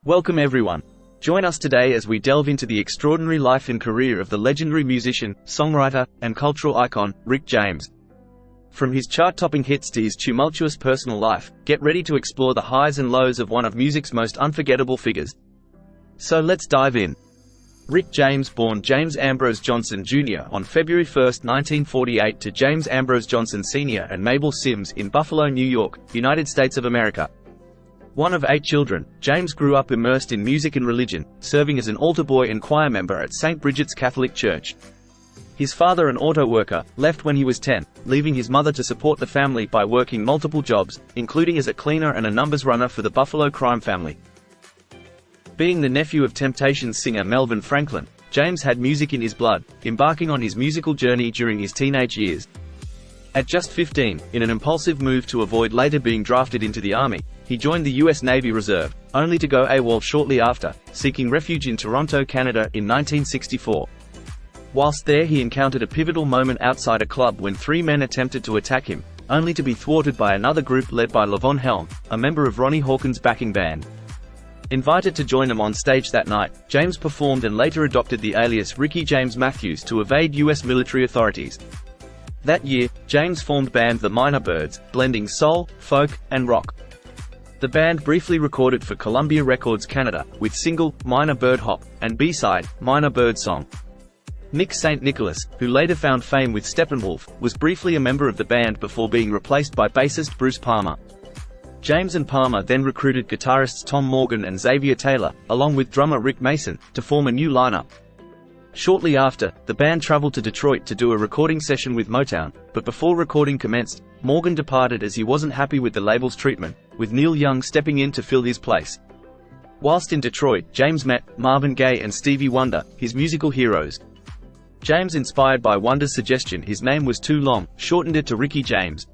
Welcome everyone. Join us today as we delve into the extraordinary life and career of the legendary musician, songwriter, and cultural icon, Rick James. From his chart-topping hits to his tumultuous personal life, get ready to explore the highs and lows of one of music's most unforgettable figures. So let's dive in. Rick James, born James Ambrose Johnson Jr. on February 1, 1948 to James Ambrose Johnson Sr. and Mabel Sims in Buffalo, New York, United States of America. One of 8 children, James grew up immersed in music and religion, serving as an altar boy and choir member at St. Bridget's Catholic Church. His father, an auto worker, left when he was 10, leaving his mother to support the family by working multiple jobs, including as a cleaner and a numbers runner for the Buffalo crime family. Being the nephew of Temptations singer Melvin Franklin, James had music in his blood, embarking on his musical journey during his teenage years. At just 15, in an impulsive move to avoid later being drafted into the Army, he joined the U.S. Navy Reserve, only to go AWOL shortly after, seeking refuge in Toronto, Canada in 1964. Whilst there, he encountered a pivotal moment outside a club when 3 men attempted to attack him, only to be thwarted by another group led by Levon Helm, a member of Ronnie Hawkins' backing band. Invited to join them on stage that night, James performed and later adopted the alias Ricky James Matthews to evade U.S. military authorities. That year, James formed band The Minor Birds, blending soul, folk, and rock. The band briefly recorded for Columbia Records Canada, with single, Minor Bird Hop, and B-side, Minor Bird Song. Nick St. Nicholas, who later found fame with Steppenwolf, was briefly a member of the band before being replaced by bassist Bruce Palmer. James and Palmer then recruited guitarists Tom Morgan and Xavier Taylor, along with drummer Rick Mason, to form a new lineup. Shortly after, the band traveled to Detroit to do a recording session with Motown, but before recording commenced, Morgan departed as he wasn't happy with the label's treatment, with Neil Young stepping in to fill his place. Whilst in Detroit, James met Marvin Gaye and Stevie Wonder, his musical heroes. James, inspired by Wonder's suggestion his name was too long, shortened it to Ricky James.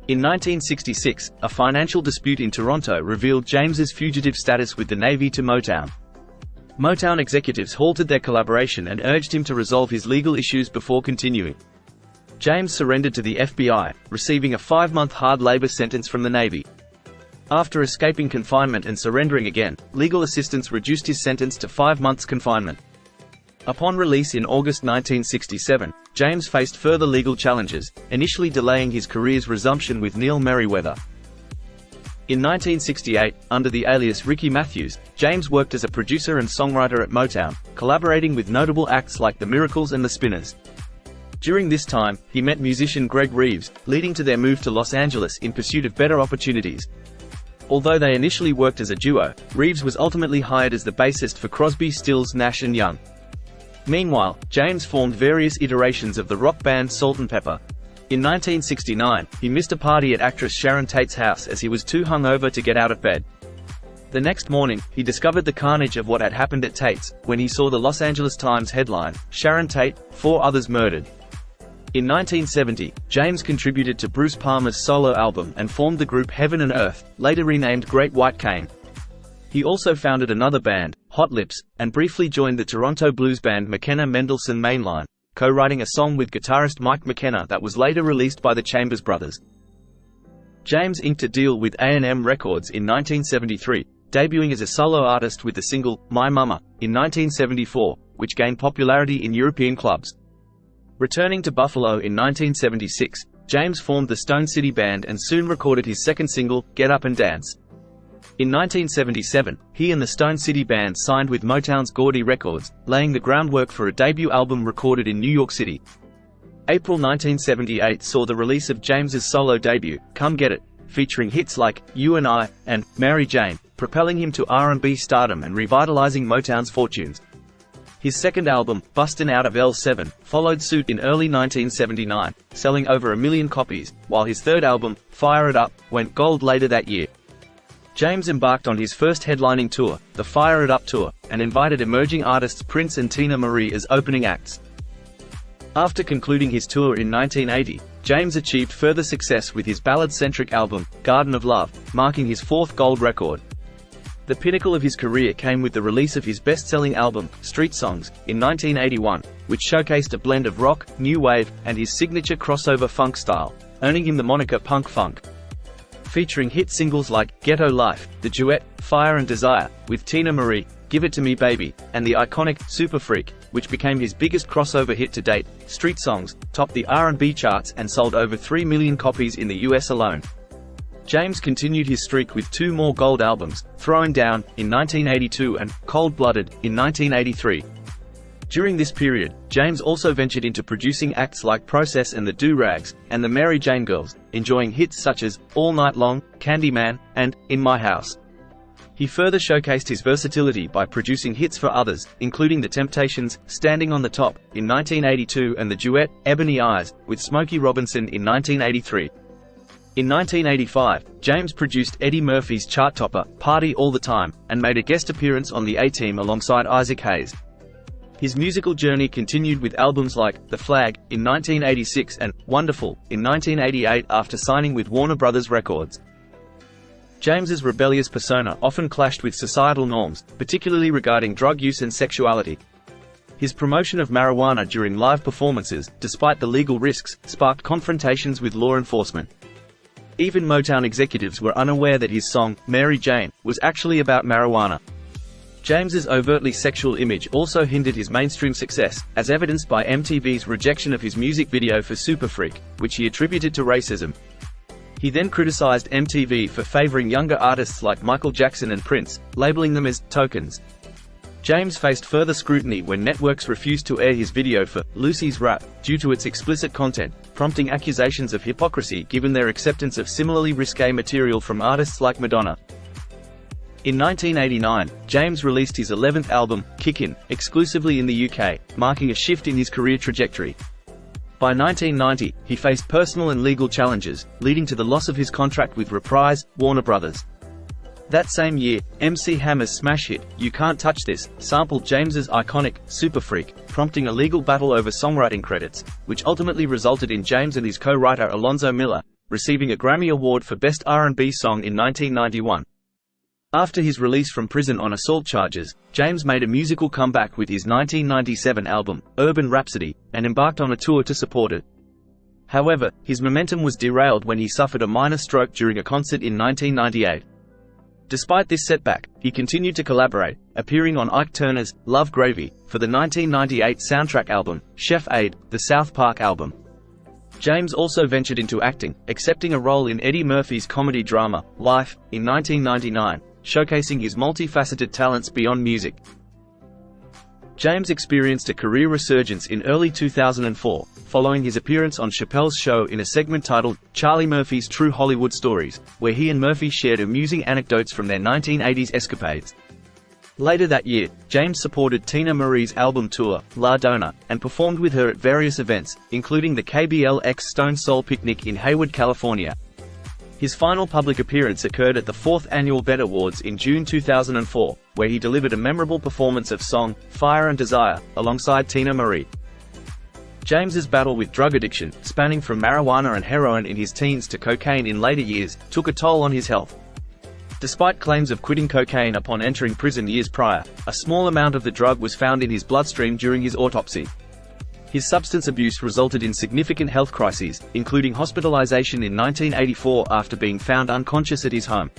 In 1966, a financial dispute in Toronto revealed James's fugitive status with the Navy to Motown. Motown executives halted their collaboration and urged him to resolve his legal issues before continuing. James surrendered to the FBI, receiving a 5-month hard labor sentence from the Navy. After escaping confinement and surrendering again, legal assistance reduced his sentence to 5 months confinement. Upon release in August 1967, James faced further legal challenges, initially delaying his career's resumption with Neil Merriweather. In 1968, under the alias Ricky Matthews, James worked as a producer and songwriter at Motown, collaborating with notable acts like The Miracles and The Spinners. During this time, he met musician Greg Reeves, leading to their move to Los Angeles in pursuit of better opportunities. Although they initially worked as a duo, Reeves was ultimately hired as the bassist for Crosby, Stills, Nash & Young. Meanwhile, James formed various iterations of the rock band Salt-N-Pepa. In 1969, he missed a party at actress Sharon Tate's house as he was too hungover to get out of bed. The next morning, he discovered the carnage of what had happened at Tate's, when he saw the Los Angeles Times headline, "Sharon Tate, 4 others murdered." In 1970, James contributed to Bruce Palmer's solo album and formed the group Heaven and Earth, later renamed Great White Cane. He also founded another band, Hot Lips, and briefly joined the Toronto blues band McKenna Mendelssohn Mainline, co-writing a song with guitarist Mike McKenna that was later released by the Chambers Brothers. James inked a deal with A&M Records in 1973, debuting as a solo artist with the single, My Mama, in 1974, which gained popularity in European clubs. Returning to Buffalo in 1976, James formed the Stone City Band and soon recorded his second single, Get Up and Dance. In 1977, he and the Stone City Band signed with Motown's Gordy Records, laying the groundwork for a debut album recorded in New York City. April 1978 saw the release of James's solo debut, Come Get It, featuring hits like You and I and Mary Jane, propelling him to R&B stardom and revitalizing Motown's fortunes. His second album, Bustin' Out of L7, followed suit in early 1979, selling over 1 million copies, while his third album, Fire It Up, went gold later that year. James embarked on his first headlining tour, the Fire It Up Tour, and invited emerging artists Prince and Tina Marie as opening acts. After concluding his tour in 1980, James achieved further success with his ballad-centric album, Garden of Love, marking his 4th gold record. The pinnacle of his career came with the release of his best-selling album, Street Songs, in 1981, which showcased a blend of rock, new wave, and his signature crossover funk style, earning him the moniker Punk Funk. featuring hit singles like Ghetto Life, the duet Fire and Desire with Tina Marie, Give It To Me Baby, and the iconic Super Freak, which became his biggest crossover hit to date. Street Songs topped the R&B charts and sold over 3 million copies in the US alone. James continued his streak with 2 more gold albums, Throwing Down in 1982 and Cold Blooded in 1983. During this period, James also ventured into producing acts like Process and the Do-Rags, and the Mary Jane Girls, enjoying hits such as All Night Long, Candyman, and In My House. He further showcased his versatility by producing hits for others, including The Temptations' Standing on the Top in 1982 and the duet Ebony Eyes with Smokey Robinson in 1983. In 1985, James produced Eddie Murphy's chart topper, Party All the Time, and made a guest appearance on the A-Team alongside Isaac Hayes. His musical journey continued with albums like The Flag in 1986 and Wonderful in 1988 after signing with Warner Brothers Records. James's rebellious persona often clashed with societal norms, particularly regarding drug use and sexuality. His promotion of marijuana during live performances, despite the legal risks, sparked confrontations with law enforcement. Even Motown executives were unaware that his song, Mary Jane, was actually about marijuana. James's overtly sexual image also hindered his mainstream success, as evidenced by MTV's rejection of his music video for Super Freak, which he attributed to racism. He then criticized MTV for favoring younger artists like Michael Jackson and Prince, labeling them as tokens. James faced further scrutiny when networks refused to air his video for Lucy's Rap due to its explicit content, prompting accusations of hypocrisy given their acceptance of similarly risque material from artists like Madonna. In 1989, James released his 11th album, Kickin', exclusively in the UK, marking a shift in his career trajectory. By 1990, he faced personal and legal challenges, leading to the loss of his contract with Reprise, Warner Brothers. That same year, MC Hammer's smash hit, You Can't Touch This, sampled James's iconic Super Freak, prompting a legal battle over songwriting credits, which ultimately resulted in James and his co-writer Alonzo Miller receiving a Grammy Award for Best R&B Song in 1991. After his release from prison on assault charges, James made a musical comeback with his 1997 album, Urban Rhapsody, and embarked on a tour to support it. However, his momentum was derailed when he suffered a minor stroke during a concert in 1998. Despite this setback, he continued to collaborate, appearing on Ike Turner's Love Gravy for the 1998 soundtrack album, Chef Aid, the South Park album. James also ventured into acting, accepting a role in Eddie Murphy's comedy drama, Life, in 1999, showcasing his multifaceted talents beyond music. James experienced a career resurgence in early 2004, following his appearance on Chappelle's Show in a segment titled Charlie Murphy's True Hollywood Stories, where he and Murphy shared amusing anecdotes from their 1980s escapades. Later that year, James supported Tina Marie's album tour, La Donna, and performed with her at various events, including the KBLX Stone Soul Picnic in Hayward, California. His final public appearance occurred at the 4th Annual BET Awards in June 2004, where he delivered a memorable performance of song, Fire and Desire, alongside Tina Marie. James's battle with drug addiction, spanning from marijuana and heroin in his teens to cocaine in later years, took a toll on his health. Despite claims of quitting cocaine upon entering prison years prior, a small amount of the drug was found in his bloodstream during his autopsy. His substance abuse resulted in significant health crises, including hospitalization in 1984 after being found unconscious at his home.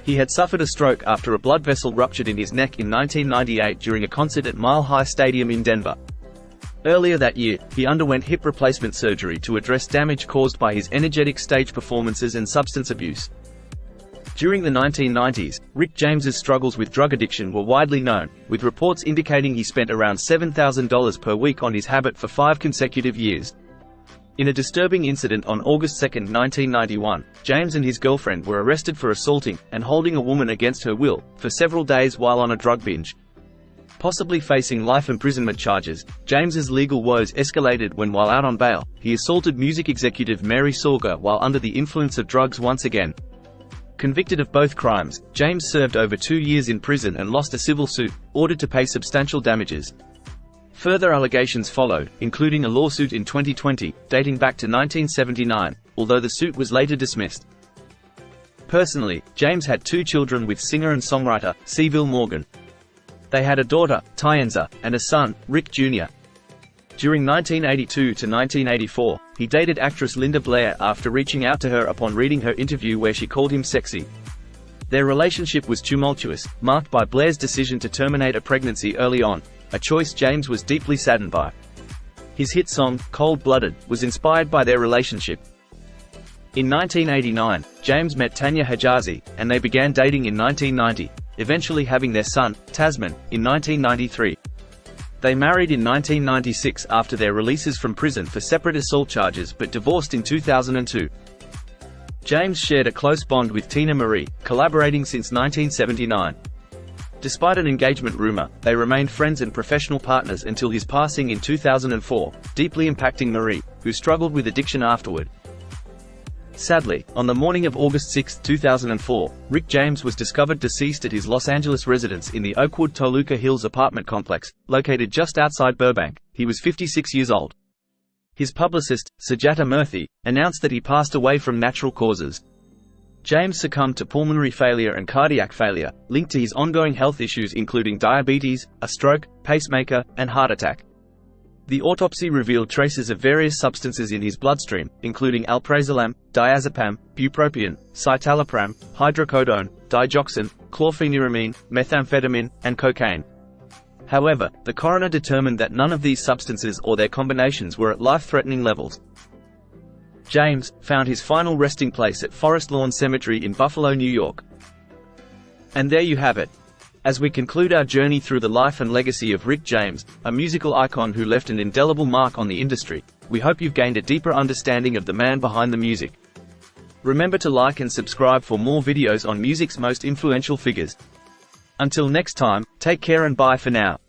He had suffered a stroke after a blood vessel ruptured in his neck in 1998 during a concert at Mile High Stadium in Denver. Earlier that year, he underwent hip replacement surgery to address damage caused by his energetic stage performances and substance abuse. During the 1990s, Rick James's struggles with drug addiction were widely known, with reports indicating he spent around $7,000 per week on his habit for 5 consecutive years. In a disturbing incident on August 2, 1991, James and his girlfriend were arrested for assaulting and holding a woman against her will for several days while on a drug binge. Possibly facing life imprisonment charges, James's legal woes escalated when, while out on bail, he assaulted music executive Mary Sorger while under the influence of drugs once again. Convicted of both crimes, James served over 2 years in prison and lost a civil suit, ordered to pay substantial damages. Further allegations followed, including a lawsuit in 2020, dating back to 1979, although the suit was later dismissed. Personally, James had 2 children with singer and songwriter, Seville Morgan. They had a daughter, Tyenza, and a son, Rick Jr. During 1982 to 1984, he dated actress Linda Blair after reaching out to her upon reading her interview where she called him sexy. Their relationship was tumultuous, marked by Blair's decision to terminate a pregnancy early on, a choice James was deeply saddened by. His hit song, Cold-Blooded, was inspired by their relationship. In 1989, James met Tanya Hijazi, and they began dating in 1990, eventually having their son, Tasman, in 1993. They married in 1996 after their releases from prison for separate assault charges but divorced in 2002. James shared a close bond with Tina Marie, collaborating since 1979. Despite an engagement rumor, they remained friends and professional partners until his passing in 2004, deeply impacting Marie, who struggled with addiction afterward. Sadly, on the morning of August 6, 2004, Rick James was discovered deceased at his Los Angeles residence in the Oakwood Toluca Hills apartment complex, located just outside Burbank. He was 56 years old. His publicist, Sujata Murthy, announced that he passed away from natural causes. James succumbed to pulmonary failure and cardiac failure, linked to his ongoing health issues including diabetes, a stroke, pacemaker, and heart attack. The autopsy revealed traces of various substances in his bloodstream, including alprazolam, diazepam, bupropion, citalopram, hydrocodone, digoxin, chlorpheniramine, methamphetamine, and cocaine. However, the coroner determined that none of these substances or their combinations were at life-threatening levels. James found his final resting place at Forest Lawn Cemetery in Buffalo, New York. And there you have it. As we conclude our journey through the life and legacy of Rick James, a musical icon who left an indelible mark on the industry, we hope you've gained a deeper understanding of the man behind the music. Remember to like and subscribe for more videos on music's most influential figures. Until next time, take care and bye for now.